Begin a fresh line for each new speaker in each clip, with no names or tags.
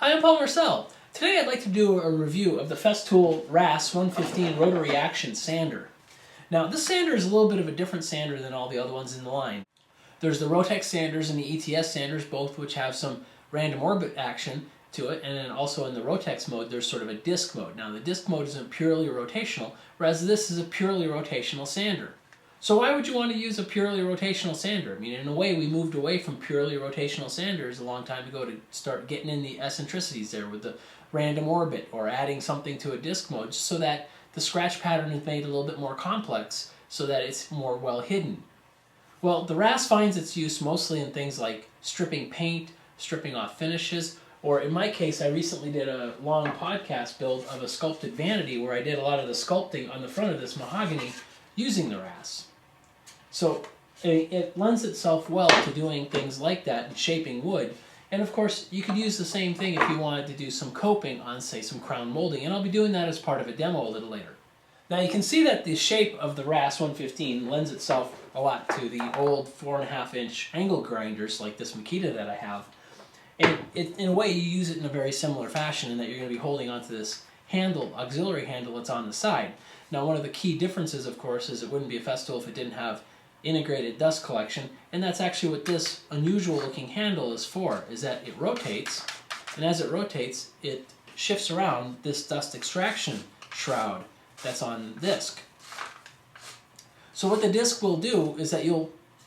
Hi, I'm Paul Marcel. Today I'd like to do a review of the Festool RAS-115 Rotary-Action sander. Now this sander is a little bit of a different sander than all the other ones in the line. There's the Rotex sanders and the ETS sanders, both which have some random orbit action to it, and then also in the Rotex mode there's sort of a disc mode. Now the disc mode isn't purely rotational, whereas this is a purely rotational sander. So why would you want to use a purely rotational sander? I mean, in a way, we moved away from purely rotational sanders a long time ago to start getting in the eccentricities there with the random orbit or adding something to a disc mode just so that the scratch pattern is made a little bit more complex so that it's more well hidden. Well, the RAS finds its use mostly in things like stripping paint, stripping off finishes, or in my case, I recently did a long podcast build of a sculpted vanity where I did a lot of the sculpting on the front of this mahogany using the RAS. So it lends itself well to doing things like that and shaping wood. And of course, you could use the same thing if you wanted to do some coping on, say, some crown molding. And I'll be doing that as part of a demo a little later. Now you can see that the shape of the RAS-115 lends itself a lot to the old 4.5-inch angle grinders like this Makita that I have. And in a way, you use it in a very similar fashion in that you're going to be holding onto this handle, auxiliary handle that's on the side. Now one of the key differences, of course, is it wouldn't be a Festool if it didn't have integrated dust collection, and that's actually what this unusual looking handle is for, is that it rotates, and as it rotates it shifts around this dust extraction shroud that's on the disc. So what the disc will do is that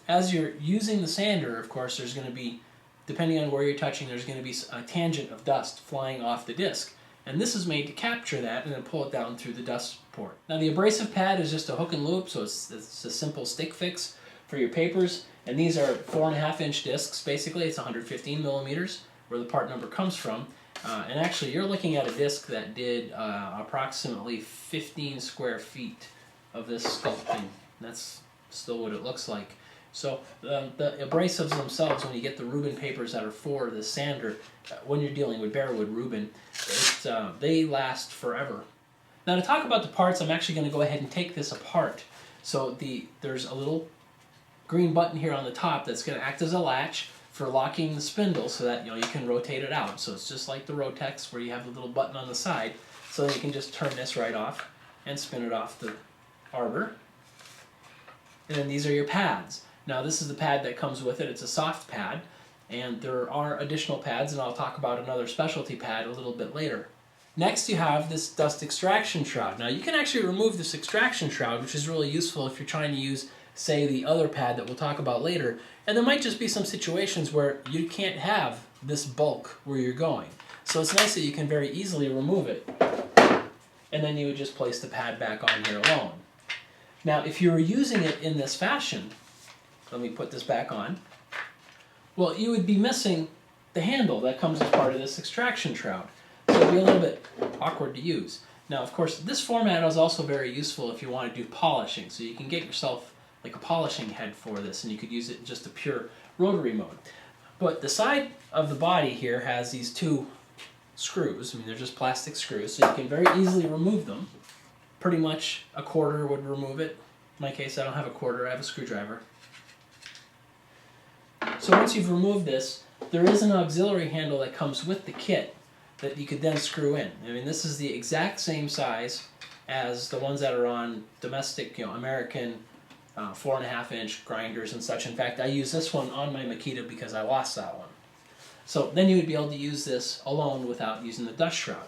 as you're using the sander, of course, there's going to be, depending on where you're touching, there's going to be a tangent of dust flying off the disc. And this is made to capture that and then pull it down through the dust port. Now the abrasive pad is just a hook and loop, so it's a simple stick fix for your papers. And these are 4.5-inch discs, basically. It's 115 millimeters, where the part number comes from. And actually you're looking at a disc that did approximately 15 square feet of this sculpting. That's still what it looks like. So the abrasives themselves, when you get the Rubin papers that are for the sander, when you're dealing with barewood Rubin, they last forever. Now to talk about the parts, I'm actually going to go ahead and take this apart. So there's a little green button here on the top that's going to act as a latch for locking the spindle so that you can rotate it out. So it's just like the Rotex where you have the little button on the side, so that you can just turn this right off and spin it off the arbor. And then these are your pads. Now this is the pad that comes with it. It's a soft pad, and there are additional pads, and I'll talk about another specialty pad a little bit later. Next you have this dust extraction shroud. Now you can actually remove this extraction shroud, which is really useful if you're trying to use, say, the other pad that we'll talk about later, and there might just be some situations where you can't have this bulk where you're going. So it's nice that you can very easily remove it, and then you would just place the pad back on here alone. Now if you were using it in this fashion, let me put this back on. Well, you would be missing the handle that comes as part of this extraction shroud. So it would be a little bit awkward to use. Now, of course, this format is also very useful if you want to do polishing. So you can get yourself like a polishing head for this, and you could use it in just a pure rotary mode. But the side of the body here has these two screws. I mean, they're just plastic screws, so you can very easily remove them. Pretty much a quarter would remove it. In my case, I don't have a quarter, I have a screwdriver. So once you've removed this, there is an auxiliary handle that comes with the kit that you could then screw in. I mean, this is the exact same size as the ones that are on domestic, American 4.5-inch grinders and such. In fact, I use this one on my Makita because I lost that one. So then you would be able to use this alone without using the dust shroud.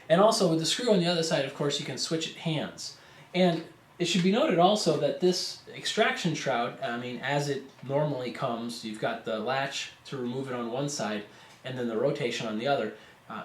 And also with the screw on the other side, of course, you can switch it hands. And it should be noted also that this extraction shroud, I mean, as it normally comes, you've got the latch to remove it on one side and then the rotation on the other.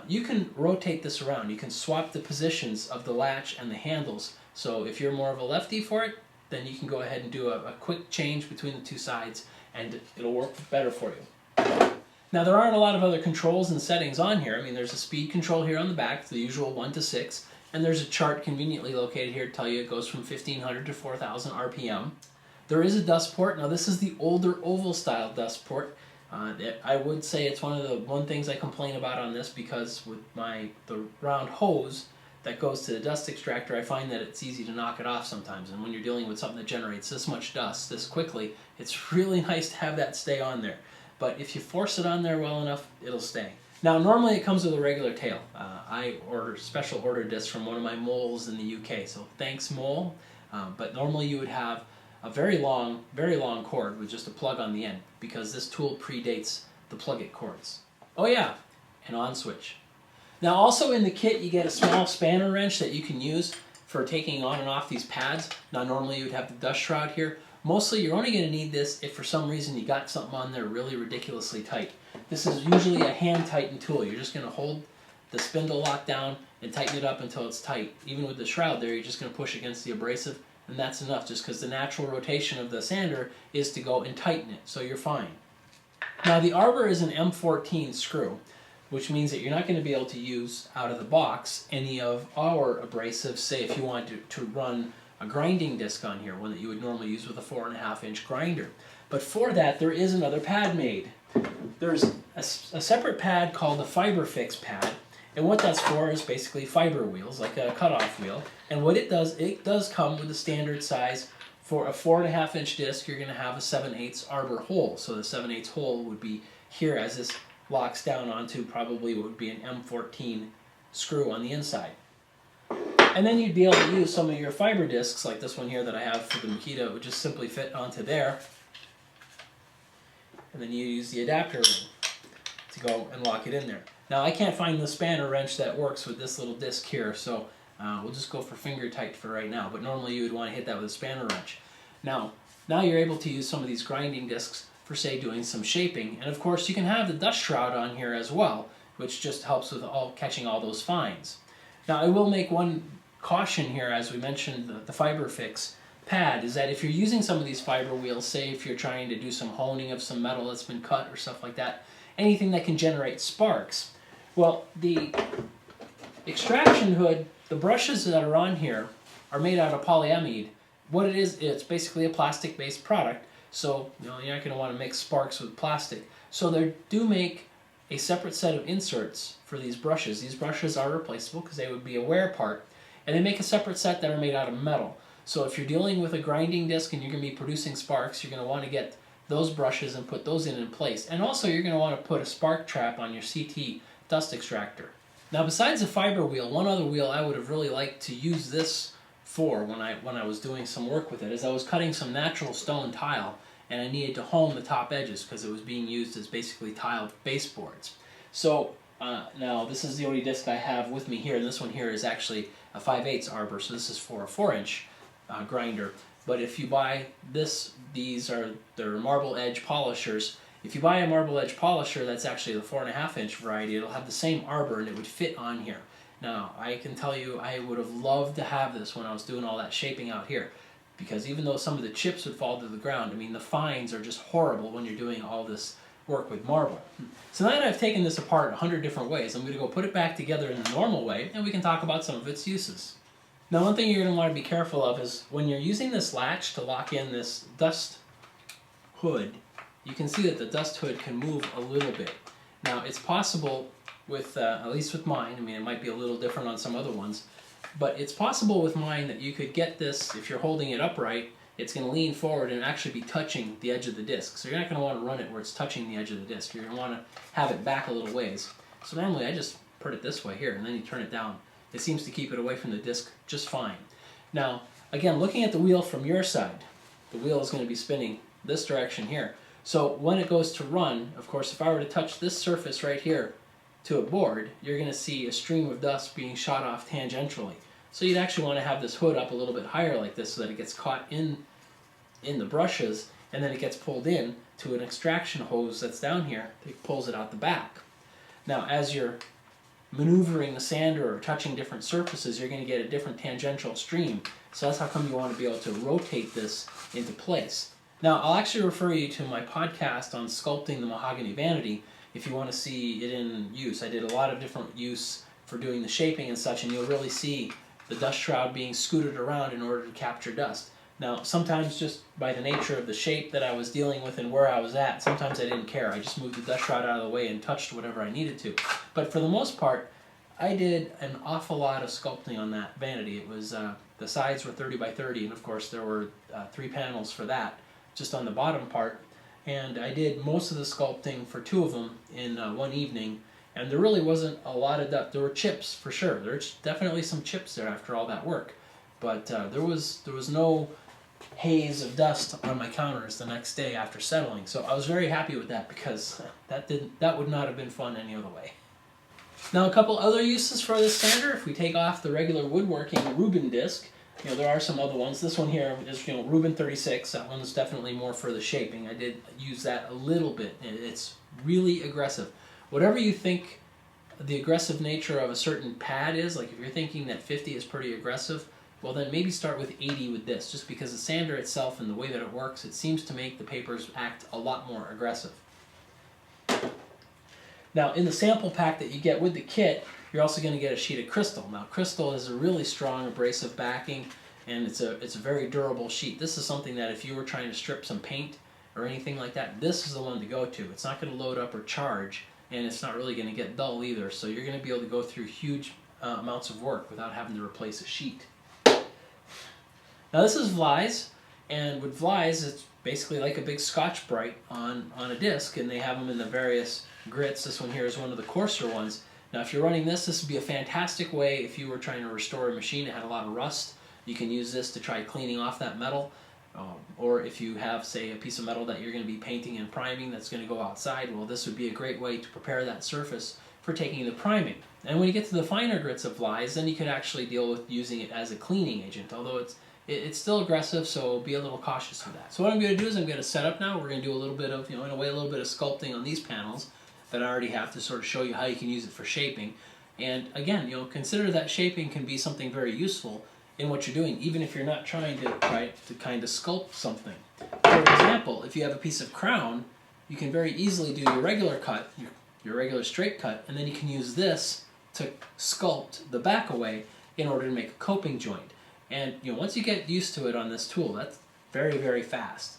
You can rotate this around. You can swap the positions of the latch and the handles. So if you're more of a lefty for it, then you can go ahead and do a quick change between the two sides and it'll work better for you. Now there aren't a lot of other controls and settings on here. I mean, there's a speed control here on the back, the usual 1 to 6. And there's a chart conveniently located here to tell you it goes from 1500 to 4000 RPM. There is a dust port. Now this is the older oval style dust port. I would say it's one of the things I complain about on this, because with the round hose that goes to the dust extractor, I find that it's easy to knock it off sometimes. And when you're dealing with something that generates this much dust this quickly, it's really nice to have that stay on there. But if you force it on there well enough, it'll stay. Now normally it comes with a regular tail. I order special order discs from one of my moles in the UK, so thanks mole. But normally you would have a very long cord with just a plug on the end, because this tool predates the plug-it cords. Oh yeah, an on switch. Now also in the kit you get a small spanner wrench that you can use for taking on and off these pads. Now normally you would have the dust shroud here. Mostly you're only going to need this if for some reason you got something on there really ridiculously tight. This is usually a hand tightened tool. You're just going to hold the spindle lock down and tighten it up until it's tight. Even with the shroud there, you're just going to push against the abrasive, and that's enough, just because the natural rotation of the sander is to go and tighten it, so you're fine. Now the arbor is an M14 screw, which means that you're not going to be able to use out of the box any of our abrasives. Say if you wanted to run a grinding disc on here, one that you would normally use with a 4.5-inch grinder. But for that, there is another pad made. There's a separate pad called the FiberFix pad, and what that's for is basically fiber wheels, like a cutoff wheel. And what it does come with a standard size. For a 4.5-inch disc, you're going to have a 7/8 arbor hole. So the 7/8 hole would be here as this locks down onto probably what would be an M14 screw on the inside. And then you'd be able to use some of your fiber discs, like this one here that I have for the Makita. It would just simply fit onto there. And then you use the adapter ring to go and lock it in there. Now I can't find the spanner wrench that works with this little disc here, so we'll just go for finger tight for right now. But normally you would want to hit that with a spanner wrench. Now you're able to use some of these grinding discs for, say, doing some shaping. And of course you can have the dust shroud on here as well, which just helps with catching all those fines. Now I will make one caution here, as we mentioned, the FiberFix pad, is that if you're using some of these fiber wheels, say if you're trying to do some honing of some metal that's been cut or stuff like that, anything that can generate sparks, well, the extraction hood, the brushes that are on here are made out of polyamide. What it is, it's basically a plastic-based product, so you're not going to want to mix sparks with plastic. So they do make a separate set of inserts for these brushes. These brushes are replaceable because they would be a wear part, and they make a separate set that are made out of metal. So if you're dealing with a grinding disc and you're going to be producing sparks, you're going to want to get those brushes and put those in place. And also you're going to want to put a spark trap on your CT dust extractor. Now besides the fiber wheel, one other wheel I would have really liked to use this for when I was doing some work with it is I was cutting some natural stone tile, and I needed to hone the top edges because it was being used as basically tiled baseboards. So now this is the only disc I have with me here, and this one here is actually a 5/8 arbor, so this is for a 4-inch grinder. But if you buy this, they're marble edge polishers. If you buy a marble edge polisher that's actually the 4.5-inch variety, it'll have the same arbor and it would fit on here. Now I can tell you I would have loved to have this when I was doing all that shaping out here, because even though some of the chips would fall to the ground, I mean the fines are just horrible when you're doing all this work with marble. So now that I've taken this apart 100 different ways, I'm going to go put it back together in the normal way, and we can talk about some of its uses. Now one thing you're going to want to be careful of is when you're using this latch to lock in this dust hood, you can see that the dust hood can move a little bit. Now it's possible with, at least with mine, I mean it might be a little different on some other ones, but it's possible with mine that you could get this, if you're holding it upright, it's going to lean forward and actually be touching the edge of the disc. So you're not going to want to run it where it's touching the edge of the disc. You're going to want to have it back a little ways. So normally I just put it this way here, and then you turn it down. It seems to keep it away from the disc just fine. Now, again, looking at the wheel from your side, the wheel is going to be spinning this direction here. So when it goes to run, of course, if I were to touch this surface right here to a board, you're going to see a stream of dust being shot off tangentially. So you'd actually want to have this hood up a little bit higher like this so that it gets caught in the brushes, and then it gets pulled in to an extraction hose that's down here that pulls it out the back. Now as you're maneuvering the sander or touching different surfaces, you're going to get a different tangential stream. So that's how come you want to be able to rotate this into place. Now I'll actually refer you to my podcast on sculpting the mahogany vanity if you want to see it in use. I did a lot of different use for doing the shaping and such, and you'll really see the dust shroud being scooted around in order to capture dust. Now, sometimes just by the nature of the shape that I was dealing with and where I was at, sometimes I didn't care. I just moved the dust shroud out of the way and touched whatever I needed to. But for the most part, I did an awful lot of sculpting on that vanity. It was, the sides were 30 by 30, and of course there were 3 panels for that, just on the bottom part. And I did most of the sculpting for 2 of them in one evening, And there really wasn't a lot of dust. There were chips for sure. There's definitely some chips there after all that work, but there was no haze of dust on my counters the next day after settling. So I was very happy with that, because that would not have been fun any other way. Now, a couple other uses for this sander. If we take off the regular woodworking Rubin disc, there are some other ones. This one here is Rubin 36. That one's definitely more for the shaping. I did use that a little bit. It's really aggressive. Whatever you think the aggressive nature of a certain pad is, like if you're thinking that 50 is pretty aggressive, well then maybe start with 80 with this, just because the sander itself and the way that it works, it seems to make the papers act a lot more aggressive. Now, in the sample pack that you get with the kit, you're also going to get a sheet of crystal. Now, crystal is a really strong abrasive backing, and it's a very durable sheet. This is something that if you were trying to strip some paint or anything like that, this is the one to go to. It's not going to load up or charge, and it's not really going to get dull either, so you're going to be able to go through huge amounts of work without having to replace a sheet. Now, this is Vlies, and with Vlies, it's basically like a big Scotch-Brite on a disc, and they have them in the various grits. This one here is one of the coarser ones. Now, if you're running this would be a fantastic way if you were trying to restore a machine that had a lot of rust. You can use this to try cleaning off that metal. Or if you have, say, a piece of metal that you're going to be painting and priming that's going to go outside, well, this would be a great way to prepare that surface for taking the priming. And when you get to the finer grits of Vlies, then you can actually deal with using it as a cleaning agent, although it's still aggressive, so be a little cautious with that. So what I'm going to do is I'm going to set up now. We're going to do a little bit of, in a way, a little bit of sculpting on these panels that I already have to sort of show you how you can use it for shaping. And again, consider that shaping can be something very useful in what you're doing, even if you're not trying to kind of sculpt something. For example, if you have a piece of crown, you can very easily do your regular cut, your regular straight cut, and then you can use this to sculpt the back away in order to make a coping joint. And once you get used to it on this tool, that's very, very fast.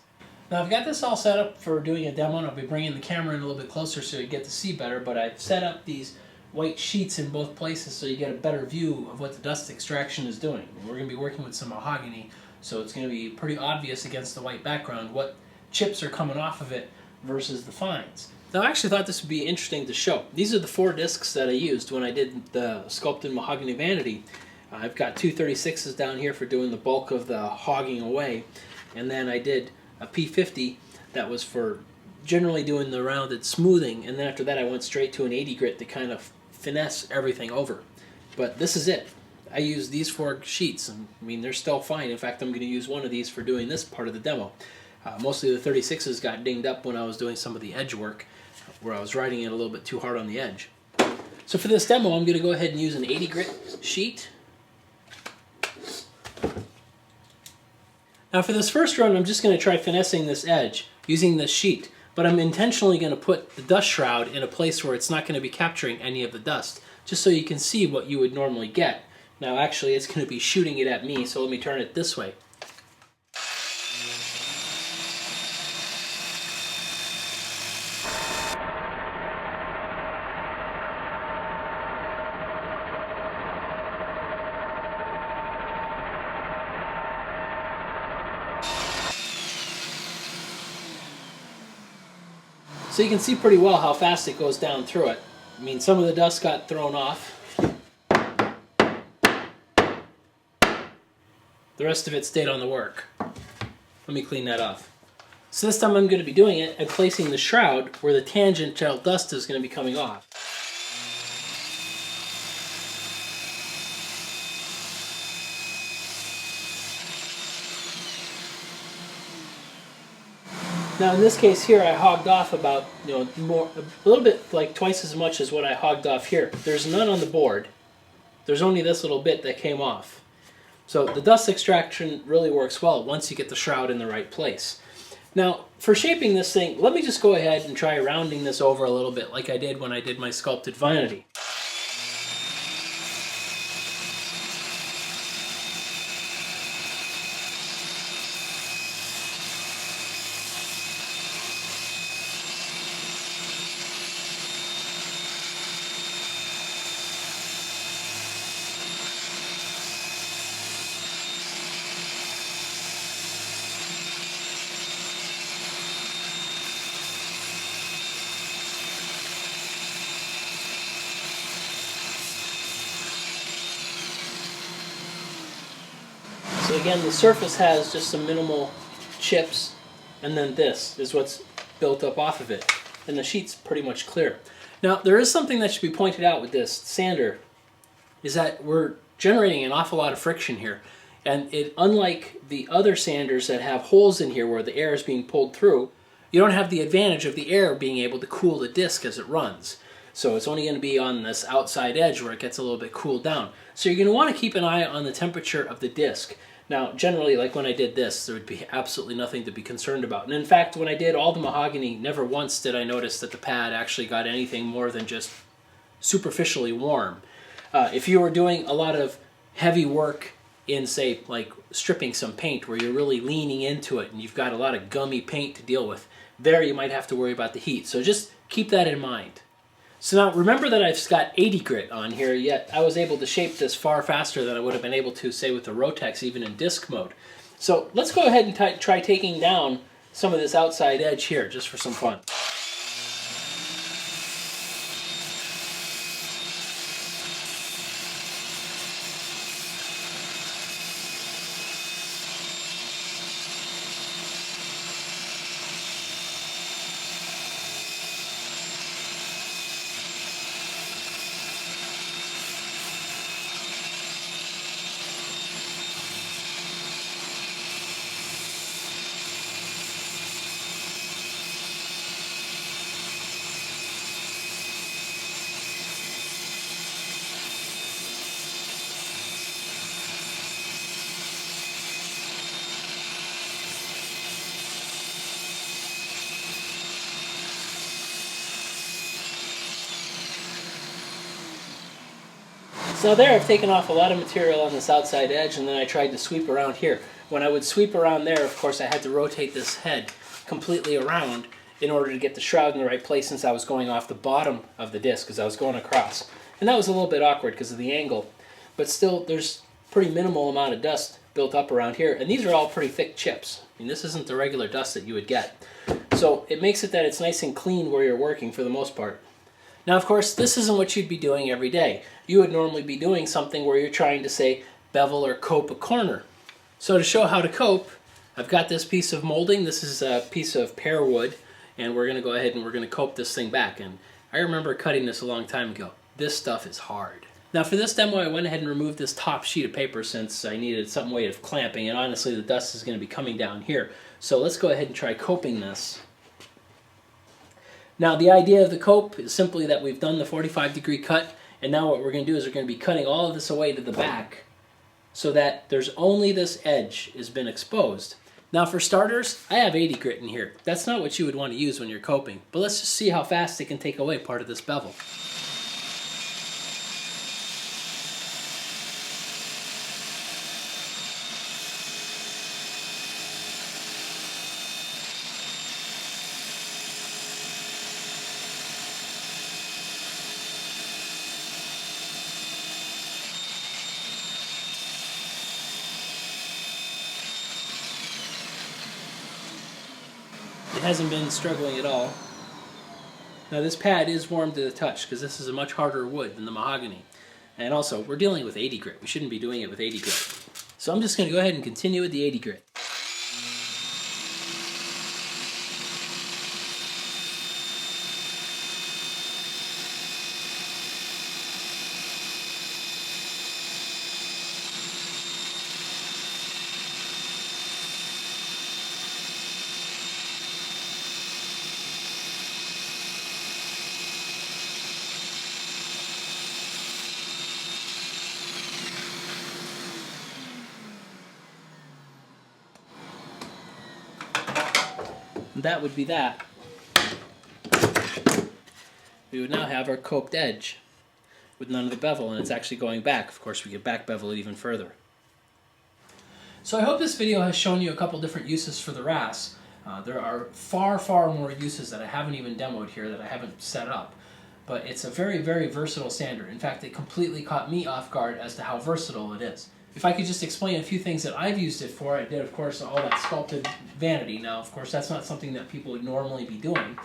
Now, I've got this all set up for doing a demo, and I'll be bringing the camera in a little bit closer so you get to see better, but I've set up these white sheets in both places so you get a better view of what the dust extraction is doing. And we're going to be working with some mahogany, so it's going to be pretty obvious against the white background what chips are coming off of it versus the fines. Now, I actually thought this would be interesting to show. These are the 4 discs that I used when I did the Sculpted Mahogany Vanity. I've got 2 36s down here for doing the bulk of the hogging away, and then I did a P50 that was for generally doing the rounded smoothing, and then after that I went straight to an 80 grit to kind of finesse everything over. But this is it. I used these 4 sheets, and I mean, they're still fine. In fact, I'm going to use one of these for doing this part of the demo. Mostly the 36s got dinged up when I was doing some of the edge work, where I was riding it a little bit too hard on the edge. So for this demo, I'm going to go ahead and use an 80 grit sheet. Now for this first run, I'm just going to try finessing this edge using this sheet, but I'm intentionally going to put the dust shroud in a place where it's not going to be capturing any of the dust, just so you can see what you would normally get. Now actually it's going to be shooting it at me, so let me turn it this way. So you can see pretty well how fast it goes down through it. I mean, some of the dust got thrown off. The rest of it stayed on the work. Let me clean that off. So this time I'm going to be doing it and placing the shroud where the tangential dust is going to be coming off. Now in this case here, I hogged off about, a little bit like twice as much as what I hogged off here. There's none on the board. There's only this little bit that came off. So the dust extraction really works well once you get the shroud in the right place. Now for shaping this thing, let me just go ahead and try rounding this over a little bit like I did when I did my Sculpted Vanity. So again, the surface has just some minimal chips, and then this is what's built up off of it. And the sheet's pretty much clear. Now, there is something that should be pointed out with this sander, is that we're generating an awful lot of friction here. And unlike the other sanders that have holes in here where the air is being pulled through, you don't have the advantage of the air being able to cool the disc as it runs. So it's only going to be on this outside edge where it gets a little bit cooled down. So you're going to want to keep an eye on the temperature of the disc. Now, generally, like when I did this, there would be absolutely nothing to be concerned about. And in fact, when I did all the mahogany, never once did I notice that the pad actually got anything more than just superficially warm. If you were doing a lot of heavy work in, say, like stripping some paint where you're really leaning into it and you've got a lot of gummy paint to deal with, there you might have to worry about the heat. So just keep that in mind. So now remember that I've got 80 grit on here, yet I was able to shape this far faster than I would have been able to, say, with the Rotex, even in disc mode. So let's go ahead and try taking down some of this outside edge here, just for some fun. So there, I've taken off a lot of material on this outside edge, and then I tried to sweep around here. When I would sweep around there, of course, I had to rotate this head completely around in order to get the shroud in the right place, since I was going off the bottom of the disc as I was going across. And that was a little bit awkward because of the angle, but still there's pretty minimal amount of dust built up around here, and these are all pretty thick chips. I mean, this isn't the regular dust that you would get. So it makes it that it's nice and clean where you're working for the most part. Now, of course, this isn't what you'd be doing every day. You would normally be doing something where you're trying to, say, bevel or cope a corner. So to show how to cope, I've got this piece of molding. This is a piece of pear wood, and we're going to go ahead and we're going to cope this thing back. And I remember cutting this a long time ago. This stuff is hard. Now, for this demo, I went ahead and removed this top sheet of paper since I needed some way of clamping, and honestly, the dust is going to be coming down here. So let's go ahead and try coping this. Now, the idea of the cope is simply that we've done the 45-degree cut, and now what we're going to do is we're going to be cutting all of this away to the back so that there's only this edge has been exposed. Now, for starters, I have 80 grit in here. That's not what you would want to use when you're coping, but let's just see how fast it can take away part of this bevel. It hasn't been struggling at all. Now, this pad is warm to the touch because this is a much harder wood than the mahogany. And also, we're dealing with 80 grit. We shouldn't be doing it with 80 grit. So I'm just going to go ahead and continue with the 80 grit. That would be that. We would now have our coped edge with none of the bevel, and it's actually going back. Of course, we could back bevel it even further. So I hope this video has shown you a couple different uses for the RAS. There are far more uses that I haven't even demoed here, that I haven't set up. But it's a very versatile sander. In fact, it completely caught me off guard as to how versatile it is. If I could just explain a few things that I've used it for, I did, of course, all that sculpted vanity. Now, of course, that's not something that people would normally be doing.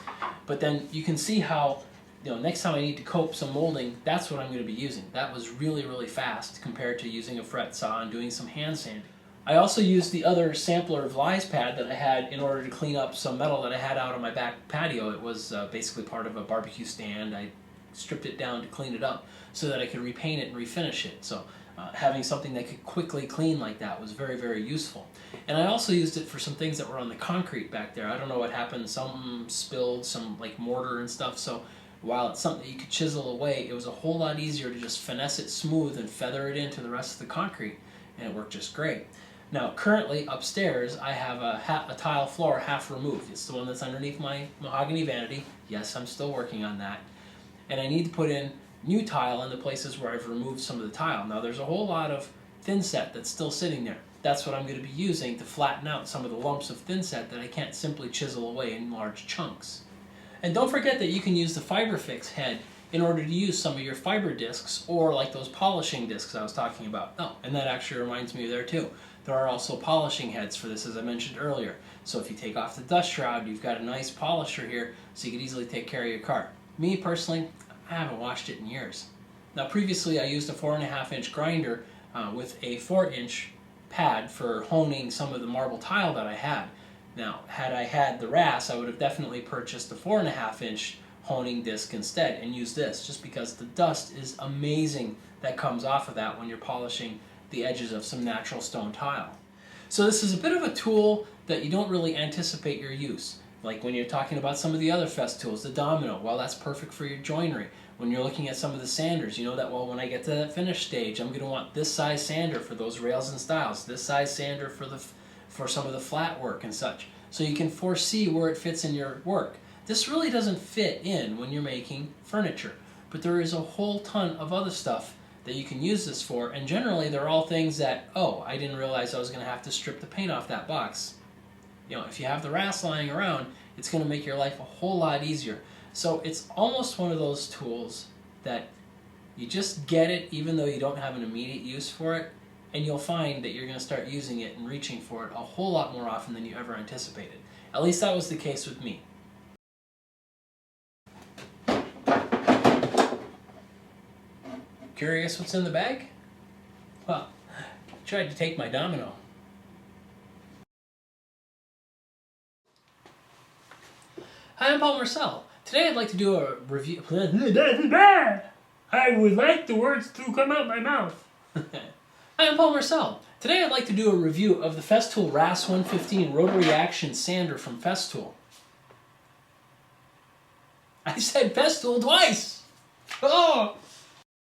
But then you can see how, next time I need to cope some molding, that's what I'm going to be using. That was really fast compared to using a fret saw and doing some hand sanding. I also used the other sampler vise pad that I had in order to clean up some metal that I had out on my back patio. It was basically part of a barbecue stand. I stripped it down to clean it up so that I could repaint it and refinish it. So having something that could quickly clean like that was very, very useful. And I also used it for some things that were on the concrete back there. I don't know what happened. Some spilled, some like mortar and stuff. So while it's something that you could chisel away, it was a whole lot easier to just finesse it smooth and feather it into the rest of the concrete. And it worked just great. Now, currently, upstairs, I have a tile floor half removed. It's the one that's underneath my mahogany vanity. Yes, I'm still working on that. And I need to put in new tile in the places where I've removed some of the tile. Now, there's a whole lot of thin set that's still sitting there. That's what I'm going to be using to flatten out some of the lumps of thin set that I can't simply chisel away in large chunks. And don't forget that you can use the FiberFix head in order to use some of your fiber discs, or like those polishing discs I was talking about. Oh, and that actually reminds me of there too. There are also polishing heads for this, as I mentioned earlier. So if you take off the dust shroud, you've got a nice polisher here, so you could easily take care of your car. Me, personally, I haven't washed it in years. Now, previously I used a 4.5-inch grinder with a 4-inch pad for honing some of the marble tile that I had. Now, had I had the RAS, I would have definitely purchased the 4.5-inch honing disc instead and used this, just because the dust is amazing that comes off of that when you're polishing the edges of some natural stone tile. So this is a bit of a tool that you don't really anticipate your use. Like when you're talking about some of the other Festools, the domino, well, that's perfect for your joinery. When you're looking at some of the sanders, you know that, well, when I get to that finish stage, I'm going to want this size sander for those rails and stiles, this size sander for some of the flat work and such. So you can foresee where it fits in your work. This really doesn't fit in when you're making furniture, but there is a whole ton of other stuff that you can use this for, and generally they're all things that, oh, I didn't realize I was going to have to strip the paint off that box. You know, if you have the RAS lying around, it's going to make your life a whole lot easier. So it's almost one of those tools that you just get it even though you don't have an immediate use for it, and you'll find that you're going to start using it and reaching for it a whole lot more often than you ever anticipated. At least that was the case with me. Curious what's in the bag? Well, I tried to take my domino. Hi, I'm Paul Marcel. Today I'd like to do a review.
I would like the words to come out my mouth.
Hi, I'm Paul Marcel. Today I'd like to do a review of the Festool RAS-115 Rotary-Action sander from Festool. I said Festool twice! Oh!